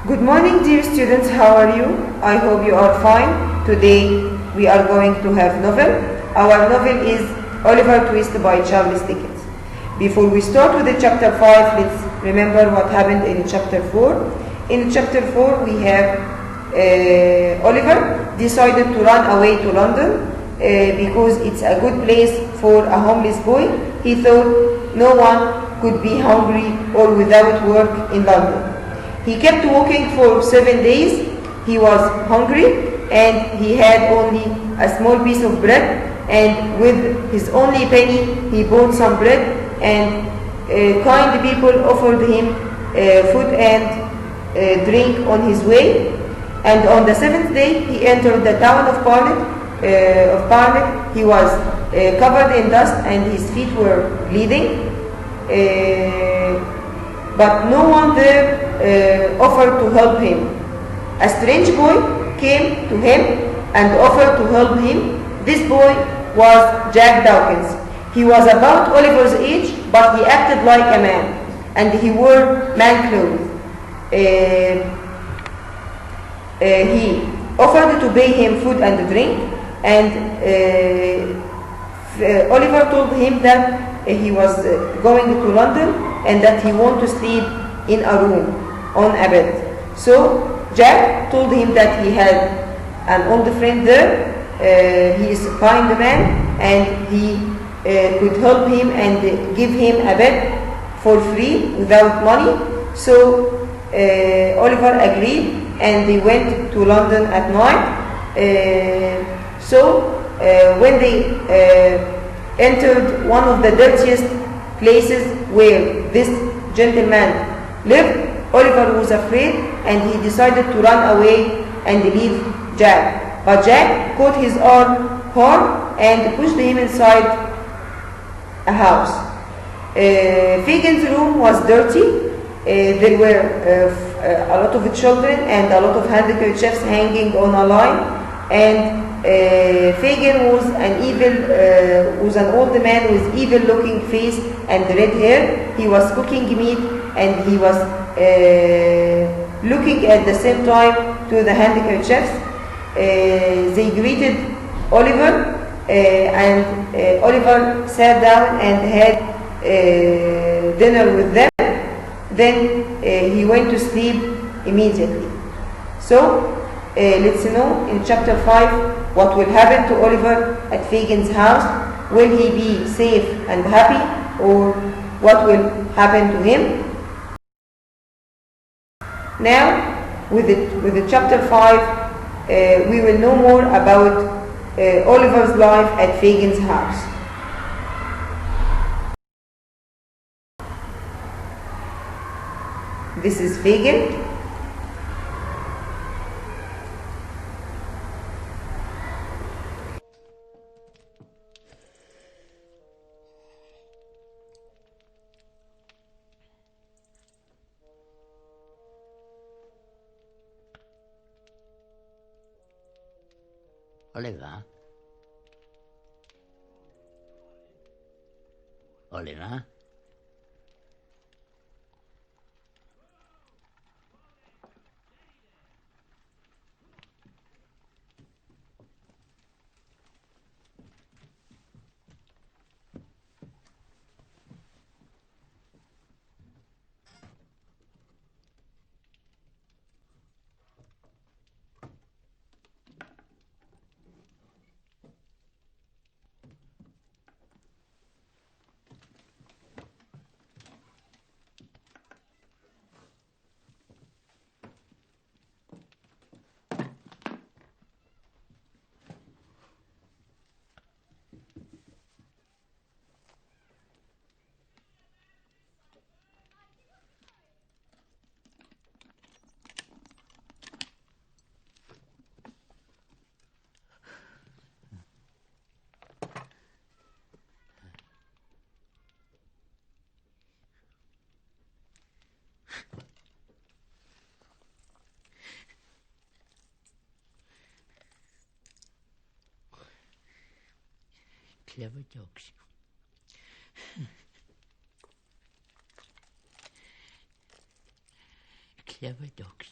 Good morning, dear students. How are you? I hope you are fine. Today we are going to have novel. Our novel is Oliver Twist by Charles Dickens. Before we start with the chapter 5, let's remember what happened in chapter 4. In chapter 4, we have Oliver decided to run away to London because it's a good place for a homeless boy. He thought no one could be hungry or without work in London. He kept walking for 7 days. He was hungry and he had only a small piece of bread, and with his only penny he bought some bread, and kind people offered him food and drink on his way. And on the 7th day he entered the town of Barnet. He was covered in dust and his feet were bleeding, but no one there offered to help him. A strange boy came to him and offered to help him. This boy was Jack Dawkins. He was about Oliver's age, but he acted like a man, and he wore man clothes. He offered to pay him food and drink, and Oliver told him that he was going to London and that he wanted to sleep in a room on a bed. So Jack told him that he had an old friend there. He is a kind man and he could help him and give him a bed for free without money. So Oliver agreed and they went to London at night. When they entered one of the dirtiest places where this gentleman lived, Oliver was afraid and he decided to run away and leave Jack. But Jack caught his arm hard and pushed him inside a house. Fagin's room was dirty. There were a lot of children and a lot of handkerchiefs hanging on a line, and Fagin was an old man with evil-looking face and red hair. He was cooking meat and he was looking at the same time to the handkerchiefs. They greeted Oliver, and Oliver sat down and had dinner with them. Then he went to sleep immediately. So let's know in chapter 5 what will happen to Oliver at Fagin's house. Will he be safe and happy, or what will happen to him? Now, with the chapter 5, we will know more about Oliver's life at Fagin's house. This is Fagin. Oliver? Oliver? Clever jokes. Clever jokes.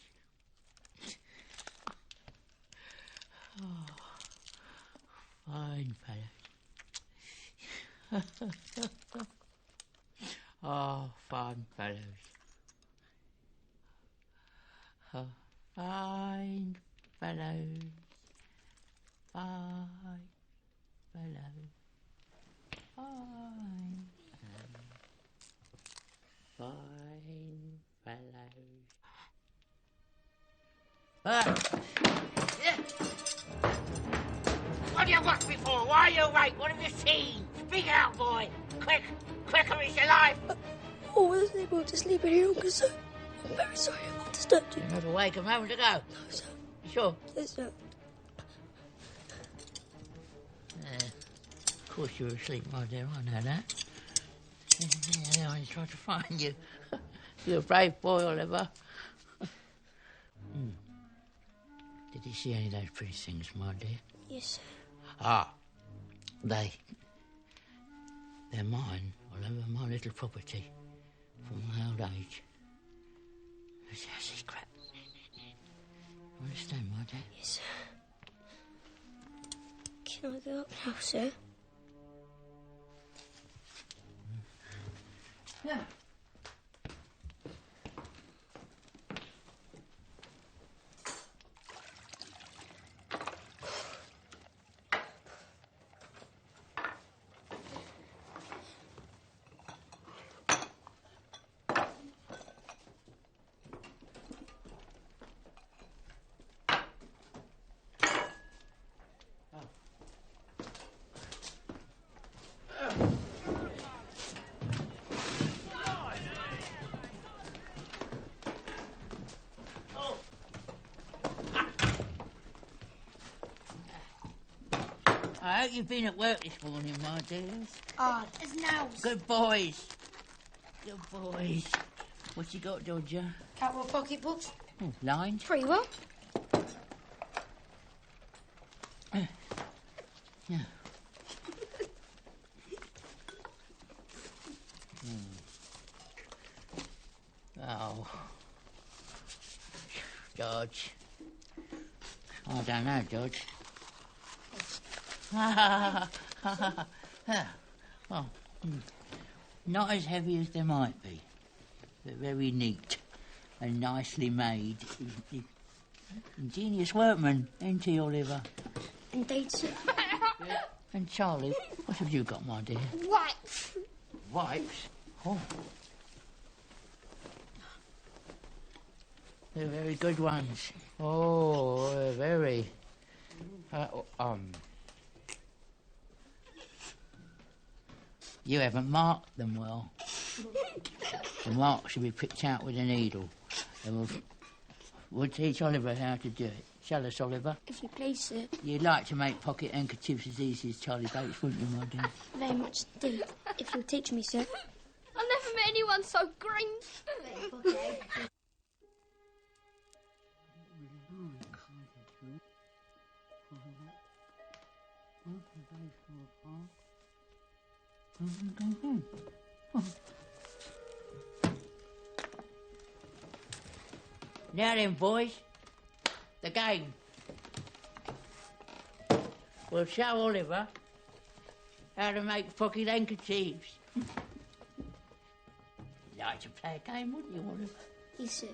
Fine fellows. Oh, fine fellows. Oh, fine fellows. Fine fellows. Fine fellows. Fine fellows. What do you watch me for? Why are you awake? What have you seen? Speak out, boy. Quick. Quicker is your life. I wasn't able to sleep any longer, sir. I'm very sorry I disturbed you. You're not awake a moment ago. No, sir. You sure? Yes, sir. Of course you were asleep, my dear. I know that. Yeah, I tried to find you. You're a brave boy, Oliver. Did you see any of those pretty things, my dear? Yes, sir. Ah, they're mine, Oliver, my little property from my old age. It's our secret. You understand, my dear? Yes, sir. Can I go up now, sir? Yeah. I hope you've been at work this morning, my dears. Ah, there's nails. Good boys. Good boys. What you got, Dodger? Couple of pocketbooks. Oh, lines? Pretty well. Yeah. Oh. George. I don't know, George. Well, not as heavy as they might be, but very neat and nicely made. Ingenious workman, ain't he, Oliver? Indeed, sir. Yeah. And Charlie, what have you got, my dear? Wipes. Wipes? Oh. They're very good ones. Oh, they're very... You haven't marked them well. The mark should be picked out with a needle. And we'll teach Oliver how to do it. Shall us, Oliver? If you please, sir. You'd like to make pocket handkerchiefs as easy as Charlie Bates, wouldn't you, my dear? Very much indeed. If you'll teach me, sir. I've never met anyone so green. Now then, boys, the game. We'll show Oliver how to make pocket handkerchiefs. You'd like to play a game, wouldn't you, Oliver? Yes, sir.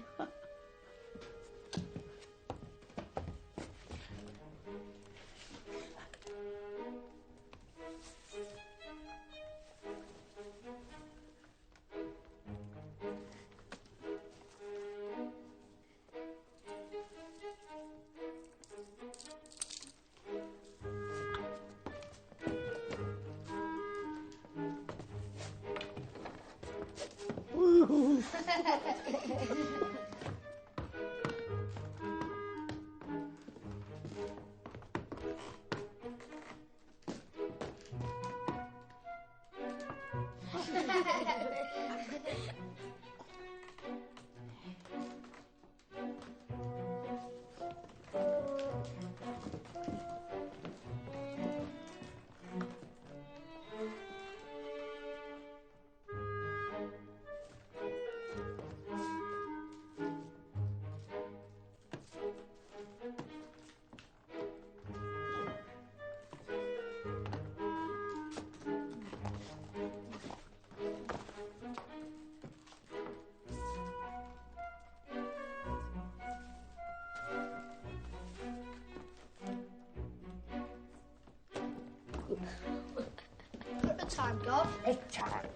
Bedtime, Dad. Bedtime.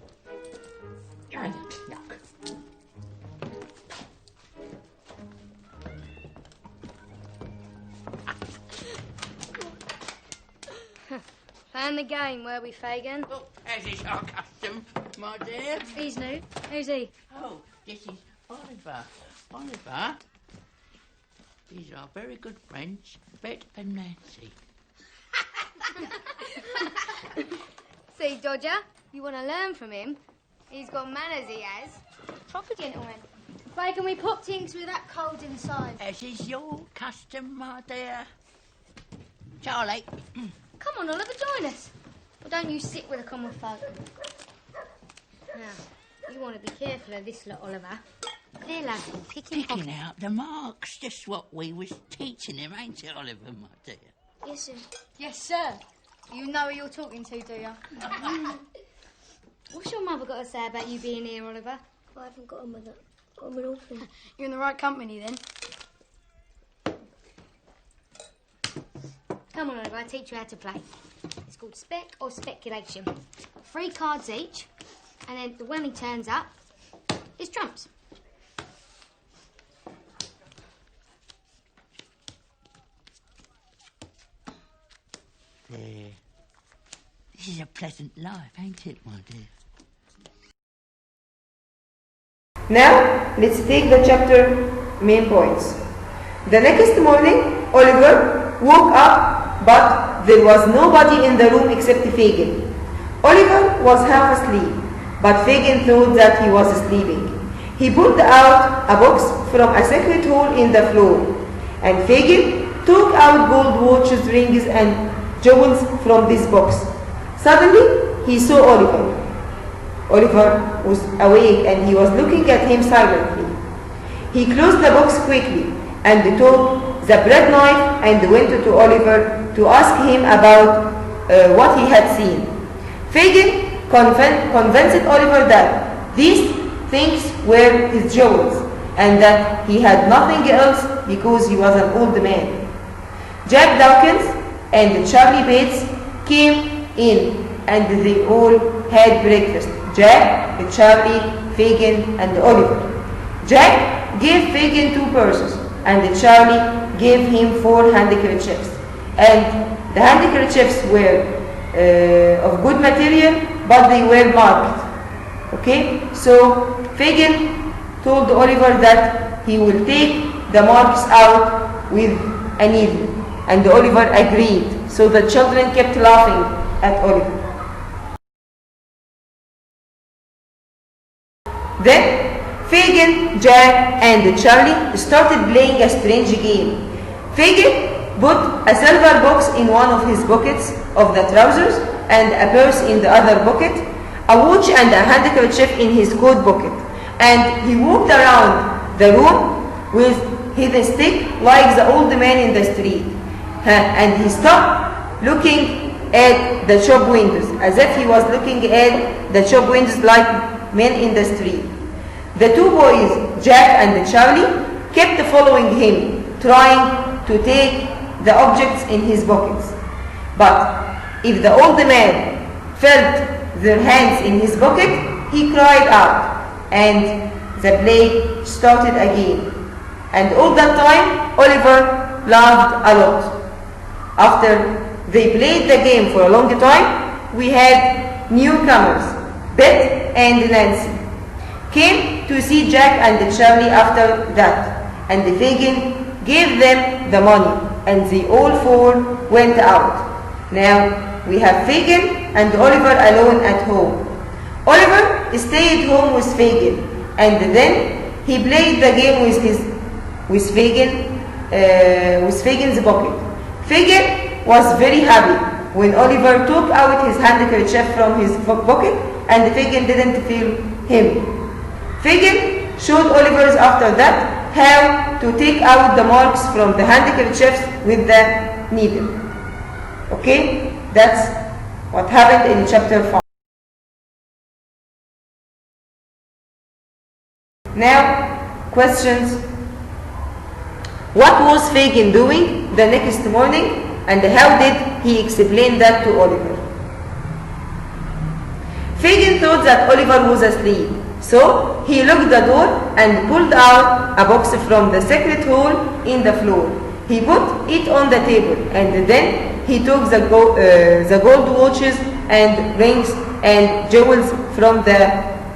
Yuck. Playing the game, were we, Fagin? Oh, as is our custom, my dear. He's new. Who's he? Oh, this is Oliver. Oliver. These are very good friends, Bet and Nancy. See, Dodger, you want to learn from him? He's got manners, he has. Proper gentleman. Fagin, we popped into that cold inside. As is your custom, my dear. Charlie. Come on, Oliver, join us. Or don't you sit with the common folk. Now, you want to be careful of this lot, Oliver. They're lovely, Picking out the marks, just what we was teaching him, ain't it, Oliver, my dear? Yes, sir. Yes, sir. You know who you're talking to, do you? What's your mother got to say about you being here, Oliver? I haven't got a mother. I'm an orphan. You're in the right company, then. Come on, Oliver, I'll teach you how to play. It's called spec or speculation. 3 cards each, and then when he turns up, it's trumps. There. This is a pleasant life, ain't it, my dear? Now, let's take the chapter main points. The next morning, Oliver woke up, but there was nobody in the room except Fagin. Oliver was half asleep, but Fagin thought that he was sleeping. He pulled out a box from a secret hole in the floor, and Fagin took out gold watches, rings, and jewels from this box. Suddenly, he saw Oliver. Oliver was awake and he was looking at him silently. He closed the box quickly and took the bread knife and went to Oliver to ask him about what he had seen. Fagin convinced Oliver that these things were his jewels and that he had nothing else because he was an old man. Jack Dawkins and Charlie Bates came in and they all had breakfast. Jack, Charlie, Fagin, and Oliver. Jack gave Fagin 2 purses, and Charlie gave him 4 handkerchiefs. And the handkerchiefs were of good material, but they were marked. Okay? So Fagin told Oliver that he will take the marks out with a needle. And Oliver agreed. So the children kept laughing at Oliver. Then Fagin, Jack, and Charlie started playing a strange game. Fagin put a silver box in one of his pockets of the trousers and a purse in the other pocket, a watch and a handkerchief in his coat pocket, and he walked around the room with his stick like the old man in the street. And he stopped looking at the shop windows as if he was looking at the shop windows like men in the street. The 2 boys, Jack and Charlie, kept following him, trying to take the objects in his pockets. But if the old man felt their hands in his pocket, he cried out, and the play started again. And all that time, Oliver laughed a lot. After they played the game for a long time, we had newcomers, Bet and Nancy, came to see Jack and Charlie after that, and Fagin gave them the money, and they all 4 went out. Now we have Fagin and Oliver alone at home. Oliver stayed home with Fagin, and then he played the game with Fagin's pocket. Fagin was very happy when Oliver took out his handkerchief from his pocket, and Fagin didn't feel him. Fagin showed Oliver after that how to take out the marks from the handkerchiefs with the needle. Okay, that's what happened in chapter 5. Now, questions. What was Fagin doing the next morning, and how did he explain that to Oliver? Fagin thought that Oliver was asleep, so he locked the door and pulled out a box from the secret hole in the floor. He put it on the table, and then he took the gold watches and rings and jewels from the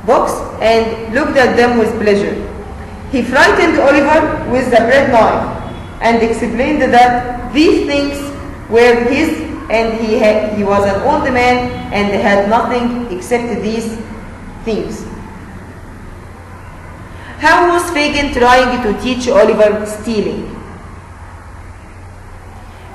box and looked at them with pleasure. He frightened Oliver with the bread knife and explained that these things were his, and he was an old man and had nothing except these things. How was Fagin trying to teach Oliver stealing?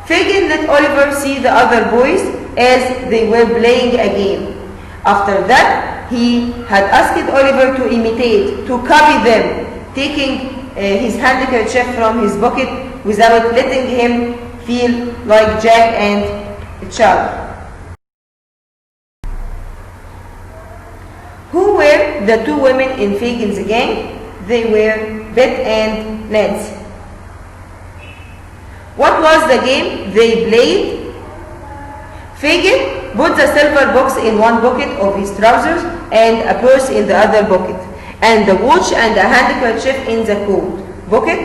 Fagin let Oliver see the other boys as they were playing a game. After that, he had asked Oliver to imitate, to copy them, taking his handkerchief from his pocket without letting him feel like Jack and Charlie. Who were the two women in Fagin's gang? They were Beth and Nancy. What was the game they played? Fagin put the silver box in one pocket of his trousers and a purse in the other pocket, and the watch and a handkerchief in the coat pocket,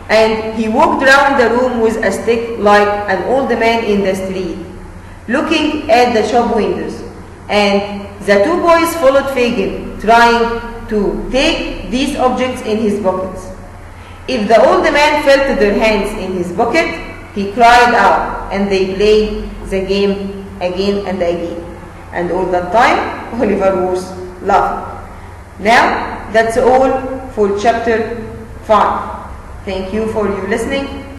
and he walked around the room with a stick like an old man in the street, looking at the shop windows. And the two boys followed Fagin, trying to take these objects in his pockets. If the old man felt their hands in his pocket, he cried out, and they played the game again and again. And all that time, Oliver was laughing. Now, that's all for chapter 5. Thank you for your listening.